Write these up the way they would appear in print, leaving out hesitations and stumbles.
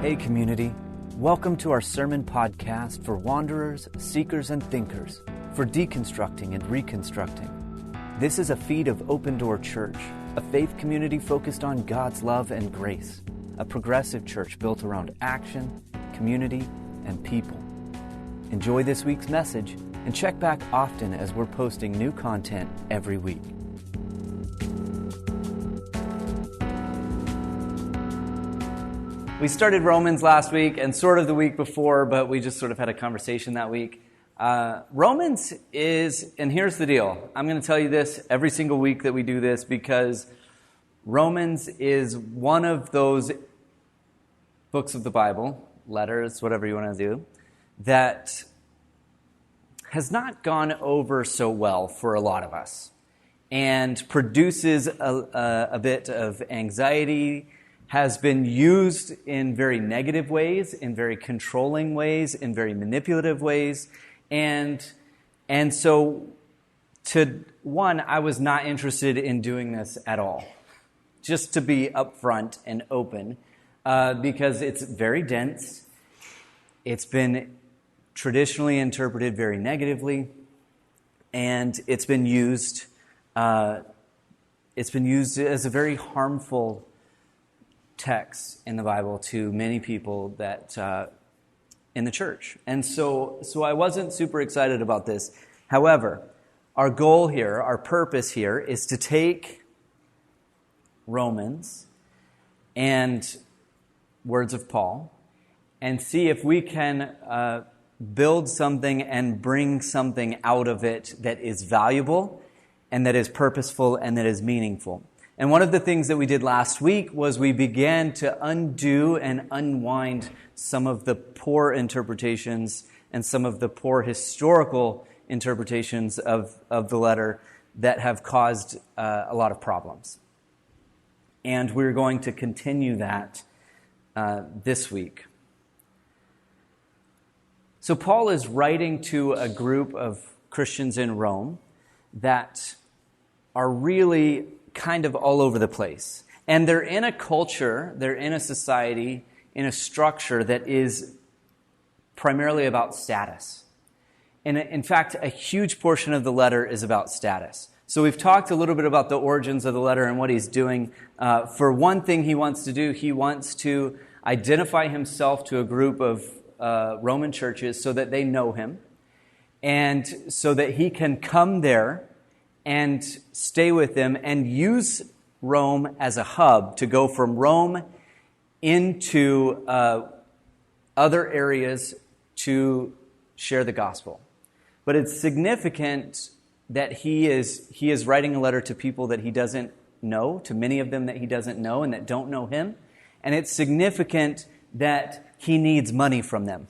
Hey community, welcome to our sermon podcast for wanderers, seekers, and thinkers, for deconstructing and reconstructing. This is a feed of Open Door Church, a faith community focused on God's love and grace, a progressive church built around action, community, and people. Enjoy this week's message and check back often as we're posting new content every week. We started Romans last week and sort of the week before, but we just sort of had a conversation that week. Romans is, and here's the deal. I'm going to tell you this every single week that we do this because Romans is one of those books of the Bible, letters, whatever you want to do, that has not gone over so well for a lot of us and produces a bit of anxiety, has been used in very negative ways, in very controlling ways, in very manipulative ways. And so, I was not interested in doing this at all. Just to be upfront and open, because it's very dense. It's been traditionally interpreted very negatively, and it's been used as a very harmful text in the Bible to many people that in the church. And so I wasn't super excited about this. However, our goal here, our purpose here, is to take Romans and words of Paul and see if we can build something and bring something out of it that is valuable and that is purposeful and that is meaningful. And one of the things that we did last week was we began to undo and unwind some of the poor interpretations and some of the poor historical interpretations of the letter that have caused a lot of problems. And we're going to continue that this week. So Paul is writing to a group of Christians in Rome that are really kind of all over the place. And they're in a culture, they're in a society, in a structure that is primarily about status. And in fact, a huge portion of the letter is about status. So we've talked a little bit about the origins of the letter and what he's doing. For one thing he wants to do, he wants to identify himself to a group of Roman churches so that they know him and so that he can come there and stay with them and use Rome as a hub to go from Rome into other areas to share the gospel. But it's significant that he is writing a letter to people that he doesn't know, to many of them that he doesn't know and that don't know him. And it's significant that he needs money from them,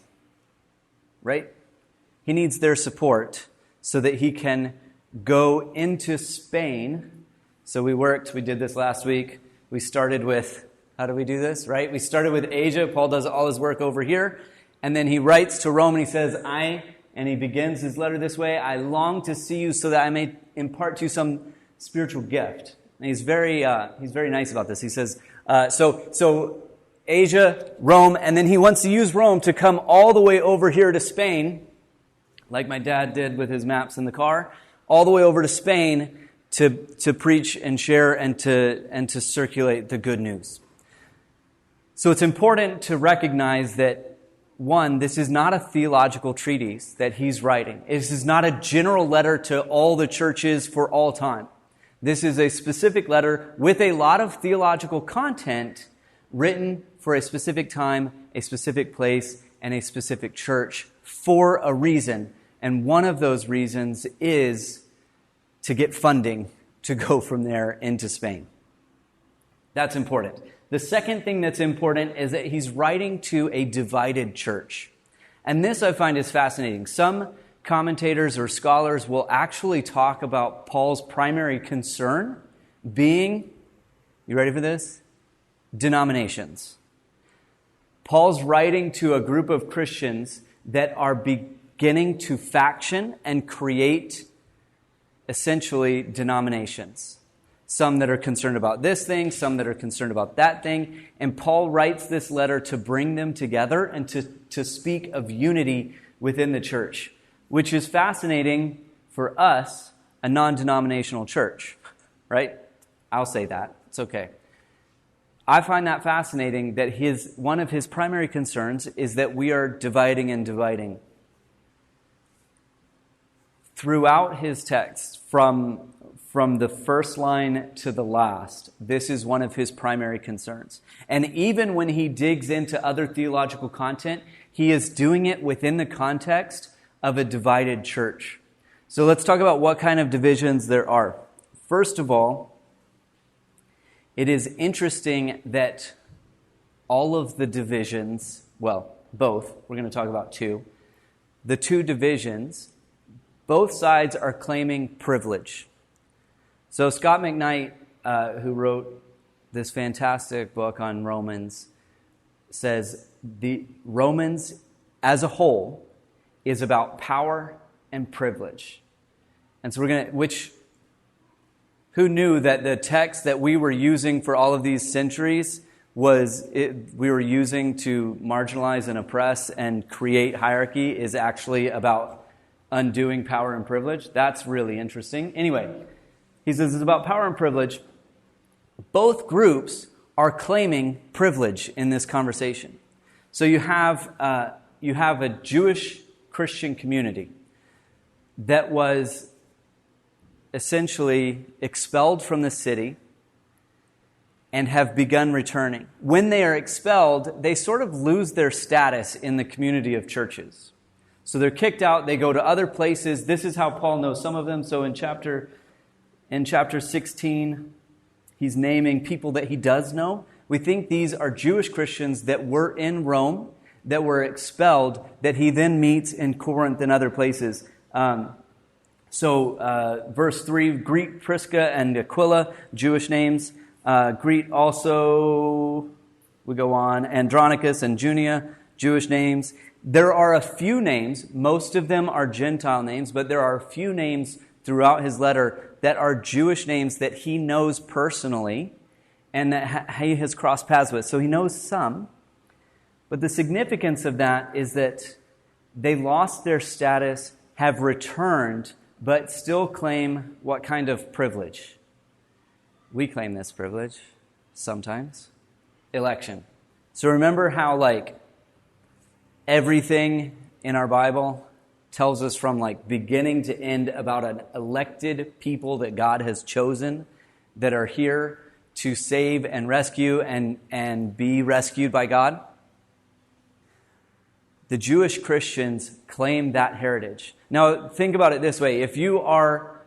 right? He needs their support so that he can go into Spain. So we did this last week. We started with, how do we do this, right? We started with Asia. Paul does all his work over here. And then he writes to Rome and he says, and he begins his letter this way, I long to see you so that I may impart to you some spiritual gift. And he's very nice about this. He says, so Asia, Rome, and then he wants to use Rome to come all the way over here to Spain, like my dad did with his maps in the car, all the way over to Spain to preach and share and to circulate the good news. So it's important to recognize that, one, this is not a theological treatise that he's writing. This is not a general letter to all the churches for all time. This is a specific letter with a lot of theological content written for a specific time, a specific place, and a specific church for a reason. And one of those reasons is to get funding to go from there into Spain. That's important. The second thing that's important is that he's writing to a divided church. And this I find is fascinating. Some commentators or scholars will actually talk about Paul's primary concern being, you ready for this? Denominations. Paul's writing to a group of Christians that are beginning to faction and create essentially denominations. some that are concerned about this thing, some that are concerned about that thing. And Paul writes this letter to bring them together and to speak of unity within the church, which is fascinating for us, a non-denominational church, right? I'll say that. It's okay. I find that fascinating that one of his primary concerns is that we are dividing and dividing. Throughout his text, from the first line to the last, this is one of his primary concerns. And even when he digs into other theological content, he is doing it within the context of a divided church. So let's talk about what kind of divisions there are. First of all, it is interesting that all of the divisions, well, both, we're going to talk about two, the two divisions, both sides are claiming privilege. So Scott McKnight, who wrote this fantastic book on Romans, says the Romans as a whole is about power and privilege. And so who knew that the text that we were using for all of these centuries we were using to marginalize and oppress and create hierarchy is actually about undoing power and privilege? That's really interesting. Anyway, he says it's about power and privilege. Both groups are claiming privilege in this conversation. So you have a Jewish Christian community that was essentially expelled from the city and have begun returning. When they are expelled, they sort of lose their status in the community of churches. So they're kicked out, they go to other places. This is how Paul knows some of them. So in chapter 16, he's naming people that he does know. We think these are Jewish Christians that were in Rome, that were expelled, that he then meets in Corinth and other places. Verse 3, greet Prisca and Aquila, Jewish names. Greet also, we go on, Andronicus and Junia, Jewish names. There are a few names, most of them are Gentile names, but there are a few names throughout his letter that are Jewish names that he knows personally and that he has crossed paths with. So he knows some, but the significance of that is that they lost their status, have returned, but still claim what kind of privilege? We claim this privilege sometimes. Election. So remember how everything in our Bible tells us from beginning to end about an elected people that God has chosen that are here to save and rescue and be rescued by God? The Jewish Christians claim that heritage. Now, think about it this way. If you are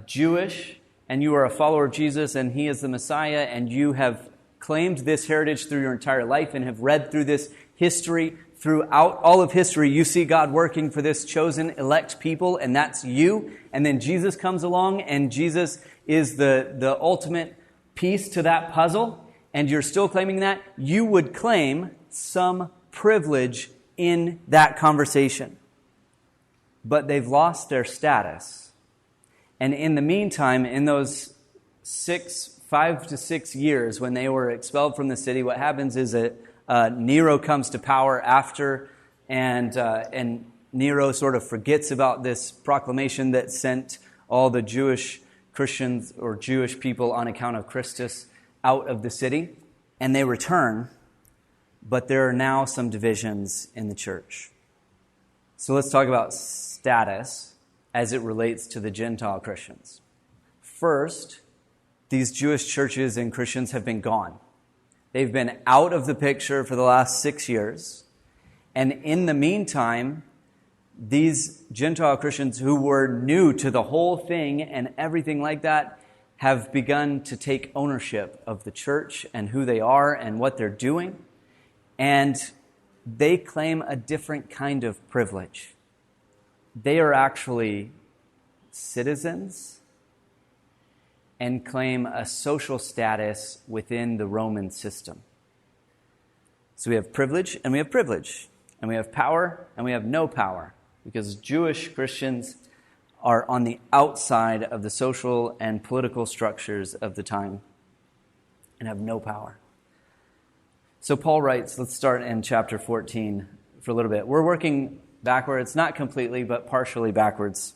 Jewish and you are a follower of Jesus and he is the Messiah and you have claimed this heritage through your entire life and have read through this history, throughout all of history, you see God working for this chosen elect people, and that's you. And then Jesus comes along, and Jesus is the ultimate piece to that puzzle, and you're still claiming that, you would claim some privilege in that conversation. But they've lost their status. And in the meantime, in those 5 to 6 years when they were expelled from the city, what happens is that Nero comes to power after, and Nero sort of forgets about this proclamation that sent all the Jewish Christians or Jewish people on account of Christus out of the city, and they return, but there are now some divisions in the church. So let's talk about status as it relates to the Gentile Christians. First, these Jewish churches and Christians have been gone. They've been out of the picture for the last 6 years. And in the meantime, these Gentile Christians who were new to the whole thing and everything like that have begun to take ownership of the church and who they are and what they're doing. And they claim a different kind of privilege. They are actually citizens and claim a social status within the Roman system. So we have privilege, and we have privilege. And we have power, and we have no power. Because Jewish Christians are on the outside of the social and political structures of the time and have no power. So Paul writes, let's start in chapter 14 for a little bit. We're working backwards, not completely, but partially backwards.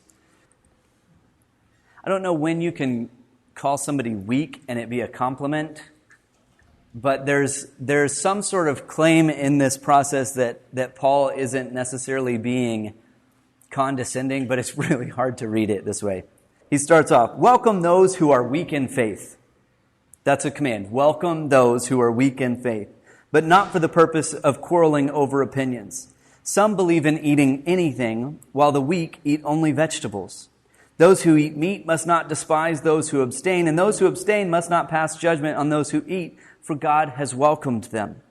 I don't know when you can call somebody weak and it be a compliment, but there's some sort of claim in this process that Paul isn't necessarily being condescending, but it's really hard to read it this way. He starts off, welcome those who are weak in faith. That's a command. Welcome those who are weak in faith, but not for the purpose of quarreling over opinions. Some believe in eating anything, while the weak eat only vegetables. Those who eat meat must not despise those who abstain, and those who abstain must not pass judgment on those who eat, for God has welcomed them.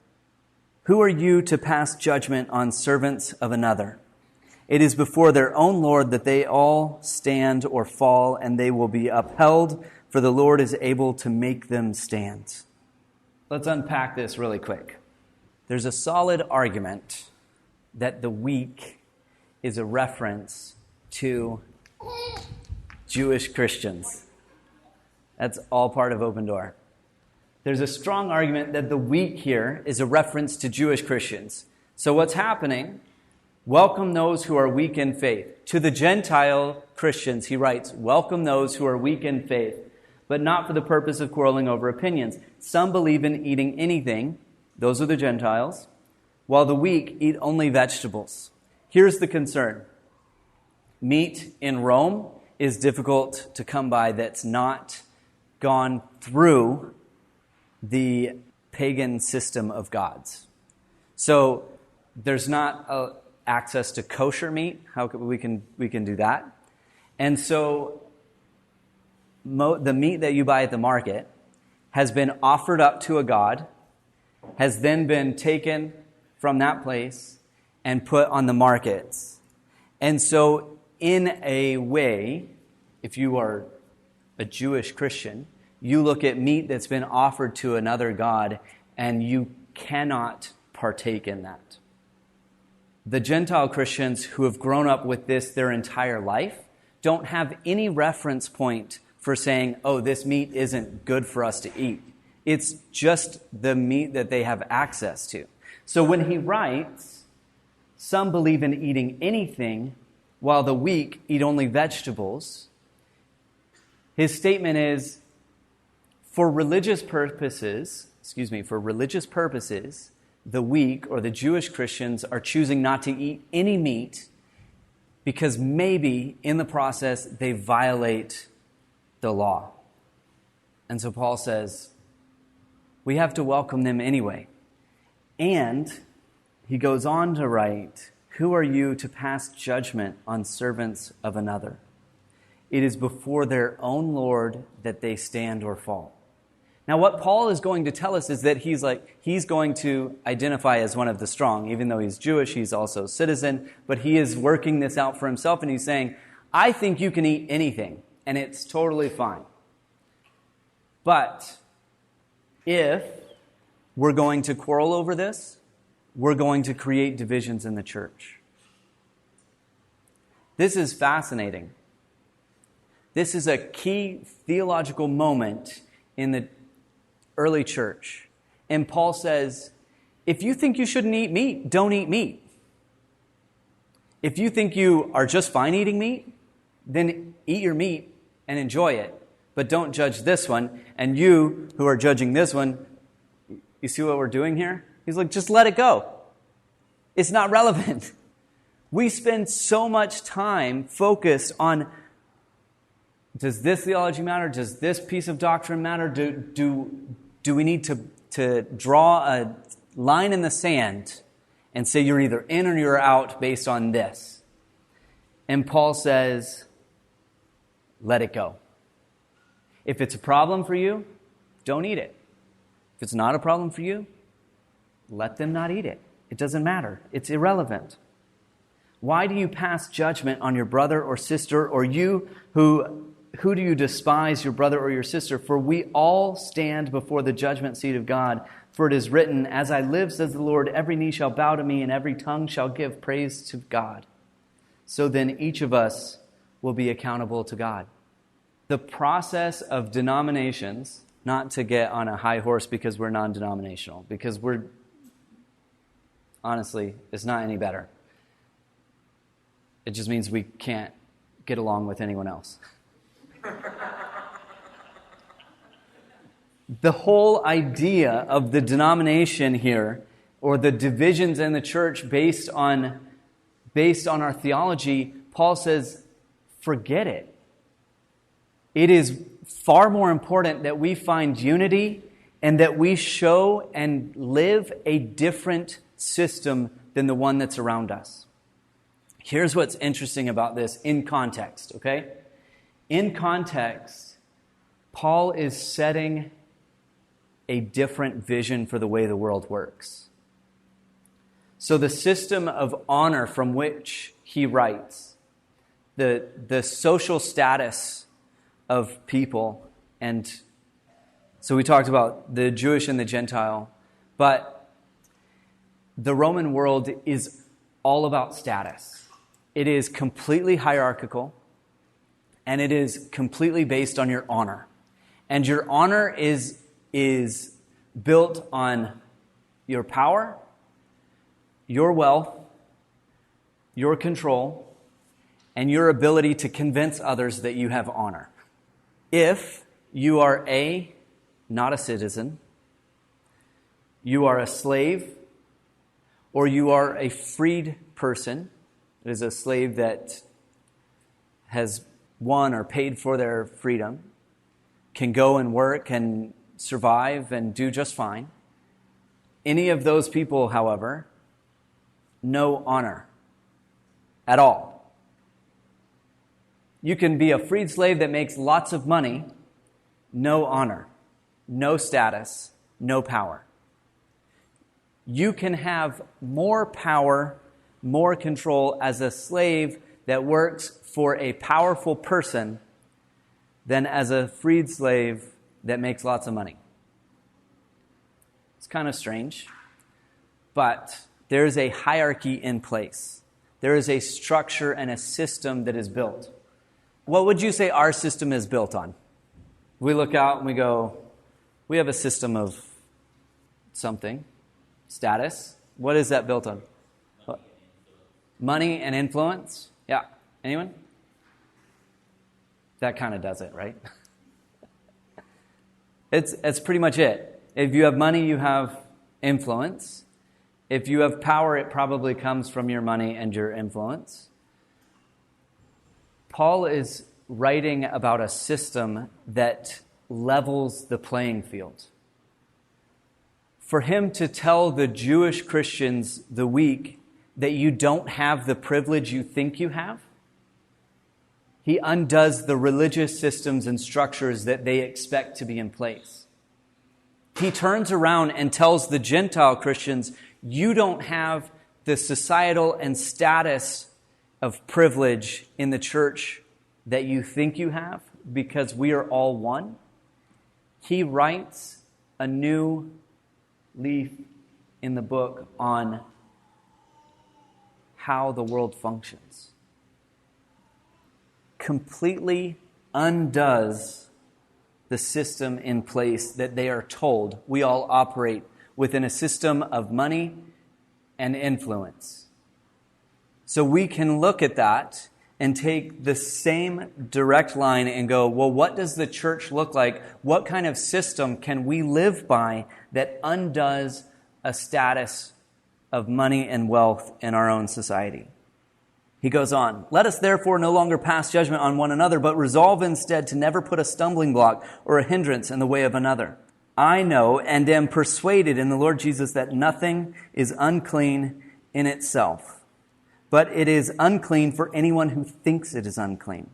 Who are you to pass judgment on servants of another? It is before their own Lord that they all stand or fall, and they will be upheld, for the Lord is able to make them stand. Let's unpack this really quick. There's a solid argument that the weak is a reference to Jewish Christians. That's all part of Open Door. There's a strong argument that the weak here is a reference to Jewish Christians. So what's happening? Welcome those who are weak in faith. To the Gentile Christians, he writes, welcome those who are weak in faith, but not for the purpose of quarreling over opinions. Some believe in eating anything, those are the Gentiles, while the weak eat only vegetables. Here's the concern. Meat in Rome is difficult to come by that's not gone through the pagan system of gods. So there's not access to kosher meat. How can we can do that? And so the meat that you buy at the market has been offered up to a god, has then been taken from that place and put on the markets. And so in a way, if you are a Jewish Christian, you look at meat that's been offered to another god and you cannot partake in that. The Gentile Christians who have grown up with this their entire life don't have any reference point for saying, oh, this meat isn't good for us to eat. It's just the meat that they have access to. So when he writes, some believe in eating anything, while the weak eat only vegetables, his statement is, for religious purposes, the weak or the Jewish Christians are choosing not to eat any meat because maybe in the process they violate the law. And so Paul says, we have to welcome them anyway. And he goes on to write, who are you to pass judgment on servants of another? It is before their own Lord that they stand or fall. Now, what Paul is going to tell us is that he's going to identify as one of the strong. Even though he's Jewish, he's also a citizen, but he is working this out for himself, and he's saying, I think you can eat anything, and it's totally fine. But if we're going to quarrel over this, we're going to create divisions in the church. This is fascinating. This is a key theological moment in the early church. And Paul says, if you think you shouldn't eat meat, don't eat meat. If you think you are just fine eating meat, then eat your meat and enjoy it. But don't judge this one. And you who are judging this one, you see what we're doing here? He's like, just let it go. It's not relevant. We spend so much time focused on, does this theology matter? Does this piece of doctrine matter? Do we need to draw a line in the sand and say you're either in or you're out based on this? And Paul says, let it go. If it's a problem for you, don't eat it. If it's not a problem for you, let them not eat it. It doesn't matter. It's irrelevant. Why do you pass judgment on your brother or sister, or you who do you despise your brother or your sister? For we all stand before the judgment seat of God. For it is written, as I live, says the Lord, every knee shall bow to me and every tongue shall give praise to God. So then each of us will be accountable to God. The process of denominations, not to get on a high horse because we're non-denominational, because honestly, it's not any better. It just means we can't get along with anyone else. The whole idea of the denomination here, or the divisions in the church based on our theology, Paul says, forget it. It is far more important that we find unity and that we show and live a different system than the one that's around us. Here's what's interesting about this in context, okay? In context, Paul is setting a different vision for the way the world works. So the system of honor from which he writes, the social status of people, and so we talked about the Jewish and the Gentile, but the Roman world is all about status. It is completely hierarchical, and it is completely based on your honor. And your honor is built on your power, your wealth, your control, and your ability to convince others that you have honor. If you are not a citizen, you are a slave, or you are a freed person, it is a slave that has won or paid for their freedom, can go and work and survive and do just fine. Any of those people, however, no honor at all. You can be a freed slave that makes lots of money, no honor, no status, no power. You can have more power, more control as a slave that works for a powerful person than as a freed slave that makes lots of money. It's kind of strange, but there's a hierarchy in place. There is a structure and a system that is built. What would you say our system is built on? We look out and we go, we have a system of something, status. What is that built on? Money and influence? Yeah. Anyone? That kind of does it, right? It's pretty much it. If you have money, you have influence. If you have power, it probably comes from your money and your influence. Paul is writing about a system that levels the playing field. For him to tell the Jewish Christians, the weak, that you don't have the privilege you think you have, he undoes the religious systems and structures that they expect to be in place. He turns around and tells the Gentile Christians, you don't have the societal and status of privilege in the church that you think you have, because we are all one. He writes a new leaf in the book on how the world functions. Completely undoes the system in place that they are told we all operate within a system of money and influence. So we can look at that and take the same direct line and go, well, what does the church look like? What kind of system can we live by that undoes a status of money and wealth in our own society? He goes on, let us therefore no longer pass judgment on one another, but resolve instead to never put a stumbling block or a hindrance in the way of another. I know and am persuaded in the Lord Jesus that nothing is unclean in itself, but it is unclean for anyone who thinks it is unclean.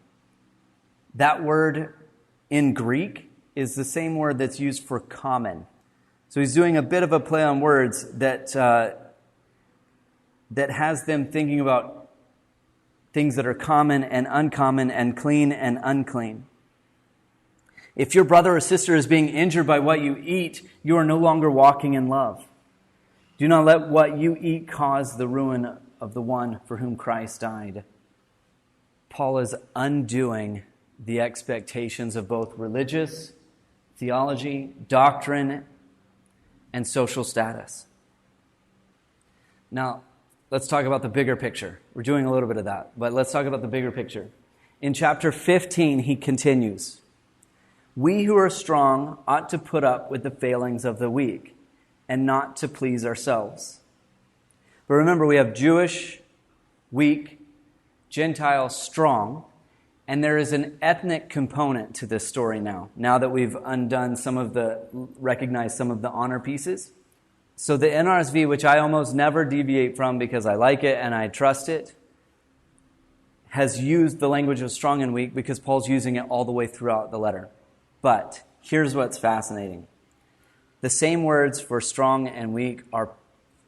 That word in Greek is the same word that's used for common. So he's doing a bit of a play on words that has them thinking about things that are common and uncommon and clean and unclean. If your brother or sister is being injured by what you eat, you are no longer walking in love. Do not let what you eat cause the ruin of the one for whom Christ died. Paul is undoing the expectations of both religious theology, doctrine, and social status. Now, let's talk about the bigger picture. We're doing a little bit of that, but let's talk about the bigger picture. In chapter 15, he continues, "We who are strong ought to put up with the failings of the weak and not to please ourselves." But remember, we have Jewish, weak, Gentile, strong, and there is an ethnic component to this story now that we've recognized some of the honor pieces. So the NRSV, which I almost never deviate from because I like it and I trust it, has used the language of strong and weak because Paul's using it all the way throughout the letter. But here's what's fascinating. The same words for strong and weak are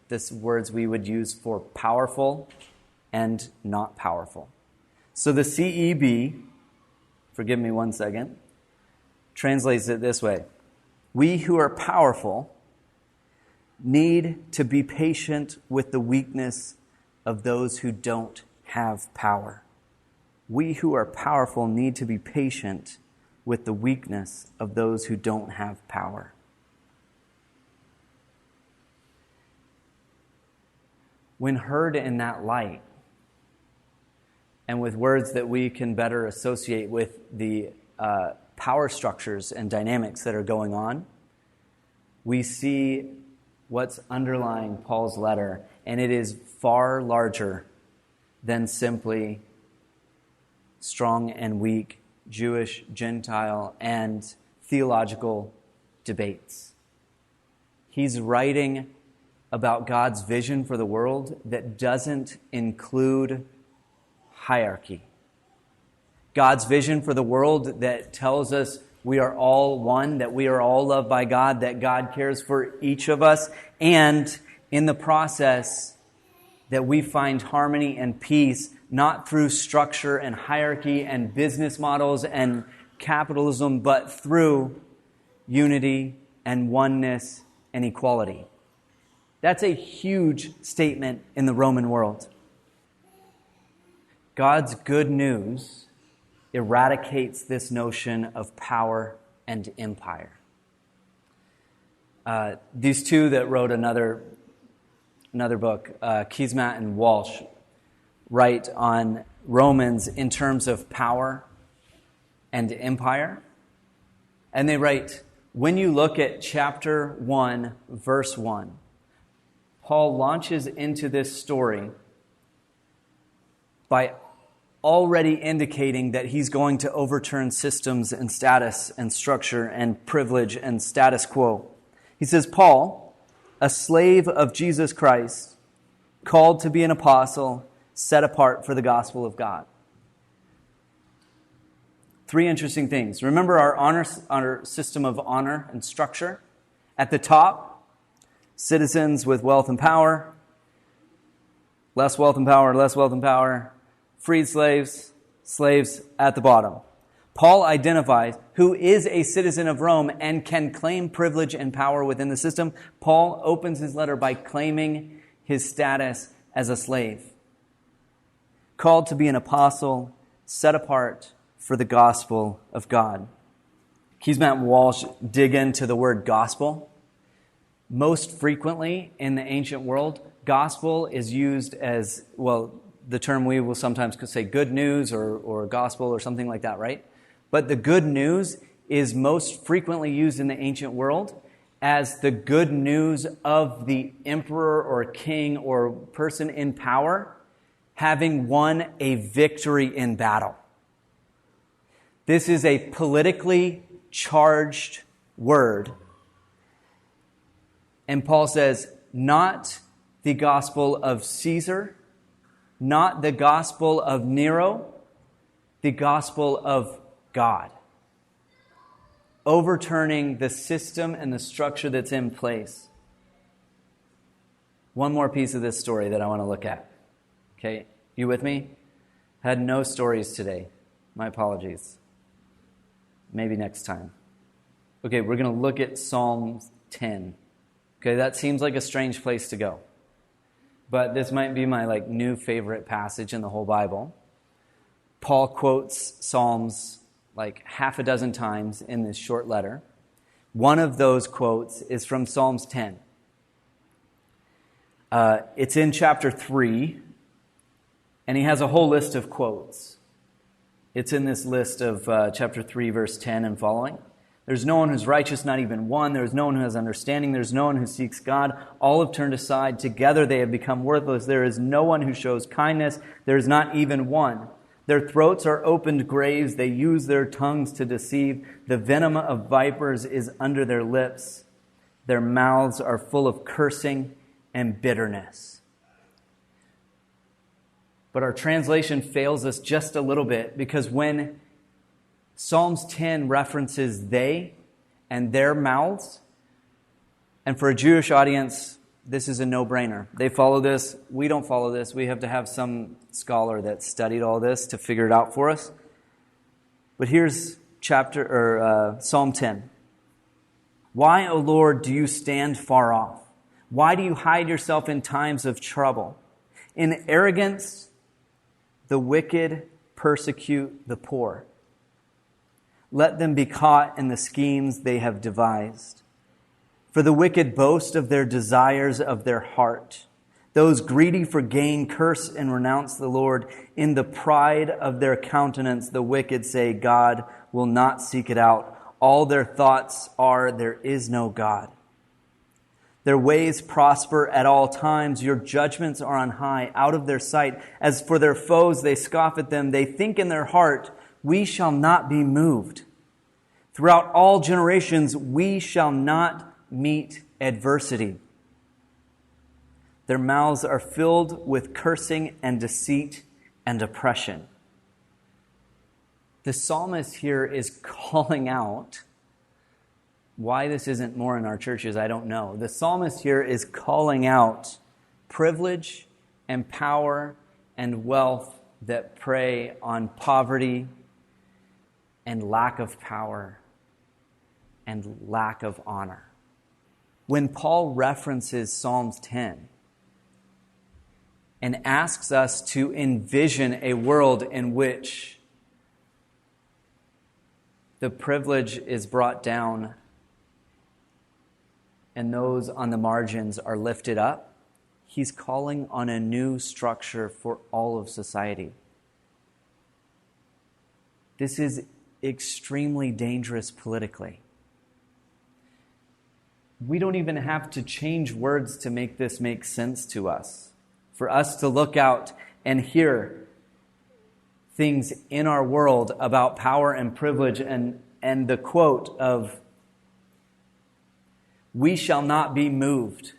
the words we would use for powerful and not powerful. So the CEB, forgive me one second, translates it this way. We who are powerful need to be patient with the weakness of those who don't have power. We who are powerful need to be patient with the weakness of those who don't have power. When heard in that light, and with words that we can better associate with the power structures and dynamics that are going on, we see what's underlying Paul's letter, and it is far larger than simply strong and weak, Jewish, Gentile, and theological debates. He's writing about God's vision for the world that doesn't include hierarchy. God's vision for the world that tells us we are all one, that we are all loved by God, that God cares for each of us, and in the process that we find harmony and peace, not through structure and hierarchy and business models and capitalism, but through unity and oneness and equality. That's a huge statement in the Roman world. God's good news eradicates this notion of power and empire. These two that wrote another book, Keesmaat and Walsh, write on Romans in terms of power and empire. And they write, when you look at chapter 1, verse 1, Paul launches into this story by already indicating that he's going to overturn systems and status and structure and privilege and status quo. He says, Paul, a slave of Jesus Christ, called to be an apostle, set apart for the gospel of God. Three interesting things. Remember our system of honor and structure? At the top, citizens with wealth and power, less wealth and power, freed slaves, slaves at the bottom. Paul identifies who is a citizen of Rome and can claim privilege and power within the system. Paul opens his letter by claiming his status as a slave. Called to be an apostle, set apart for the gospel of God. Keesmaat and Walsh dig into the word gospel. Most frequently in the ancient world, gospel is used as, well, the term we will sometimes say good news or gospel or something like that, right? But the good news is most frequently used in the ancient world as the good news of the emperor or king or person in power having won a victory in battle. This is a politically charged word. And Paul says, not the gospel of Caesar, not the gospel of Nero, the gospel of God. Overturning the system and the structure that's in place. One more piece of this story that I want to look at. Okay, you with me? Had no stories today. My apologies. Maybe next time. Okay, we're going to look at Psalm 10. Okay, that seems like a strange place to go. But this might be my new favorite passage in the whole Bible. Paul quotes Psalms like half a dozen times in this short letter. One of those quotes is from Psalms 10. It's in chapter 3, and he has a whole list of quotes. It's in this list of chapter 3, verse 10 and following. There's no one who's righteous, not even one. There's no one who has understanding. There's no one who seeks God. All have turned aside. Together they have become worthless. There is no one who shows kindness. There is not even one. Their throats are opened graves. They use their tongues to deceive. The venom of vipers is under their lips. Their mouths are full of cursing and bitterness. But our translation fails us just a little bit, because when Psalms 10 references they and their mouths, and for a Jewish audience, this is a no-brainer. They follow this. We don't follow this. We have to have some scholar that studied all this to figure it out for us. But here's Psalm 10. Why, O Lord, do you stand far off? Why do you hide yourself in times of trouble? In arrogance, the wicked persecute the poor. Let them be caught in the schemes they have devised. For the wicked boast of their desires of their heart. Those greedy for gain curse and renounce the Lord. In the pride of their countenance, the wicked say, God will not seek it out. All their thoughts are, there is no God. Their ways prosper at all times. Your judgments are on high, out of their sight. As for their foes, they scoff at them. They think in their heart, we shall not be moved. Throughout all generations, we shall not meet adversity. Their mouths are filled with cursing and deceit and oppression. The psalmist here is calling out, why this isn't more in our churches, I don't know. The psalmist here is calling out privilege and power and wealth that prey on poverty and lack of power and lack of honor. When Paul references Psalms 10 and asks us to envision a world in which the privilege is brought down and those on the margins are lifted up, he's calling on a new structure for all of society. This is extremely dangerous politically. We don't even have to change words to make this make sense to us. For us to look out and hear things in our world about power and privilege, and the quote of, we shall not be moved.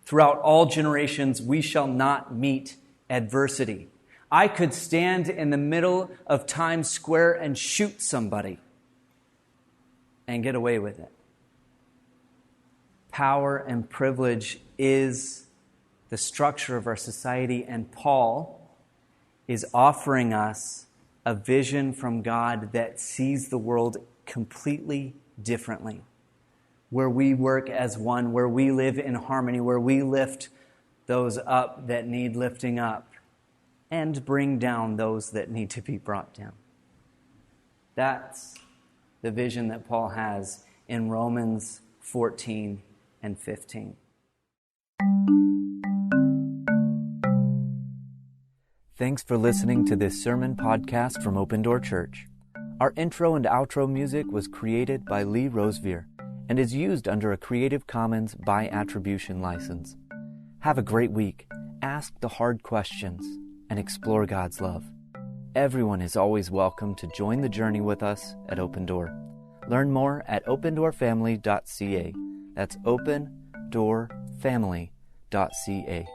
Throughout all generations, we shall not meet adversity. I could stand in the middle of Times Square and shoot somebody and get away with it. Power and privilege is the structure of our society, and Paul is offering us a vision from God that sees the world completely differently, where we work as one, where we live in harmony, where we lift those up that need lifting up and bring down those that need to be brought down. That's the vision that Paul has in Romans 14 and 15. Thanks for listening to this sermon podcast from Open Door Church. Our intro and outro music was created by Lee Rosevear and is used under a Creative Commons by Attribution license. Have a great week. Ask the hard questions and explore God's love. Everyone is always welcome to join the journey with us at Open Door. Learn more at opendoorfamily.ca. That's opendoorfamily.ca.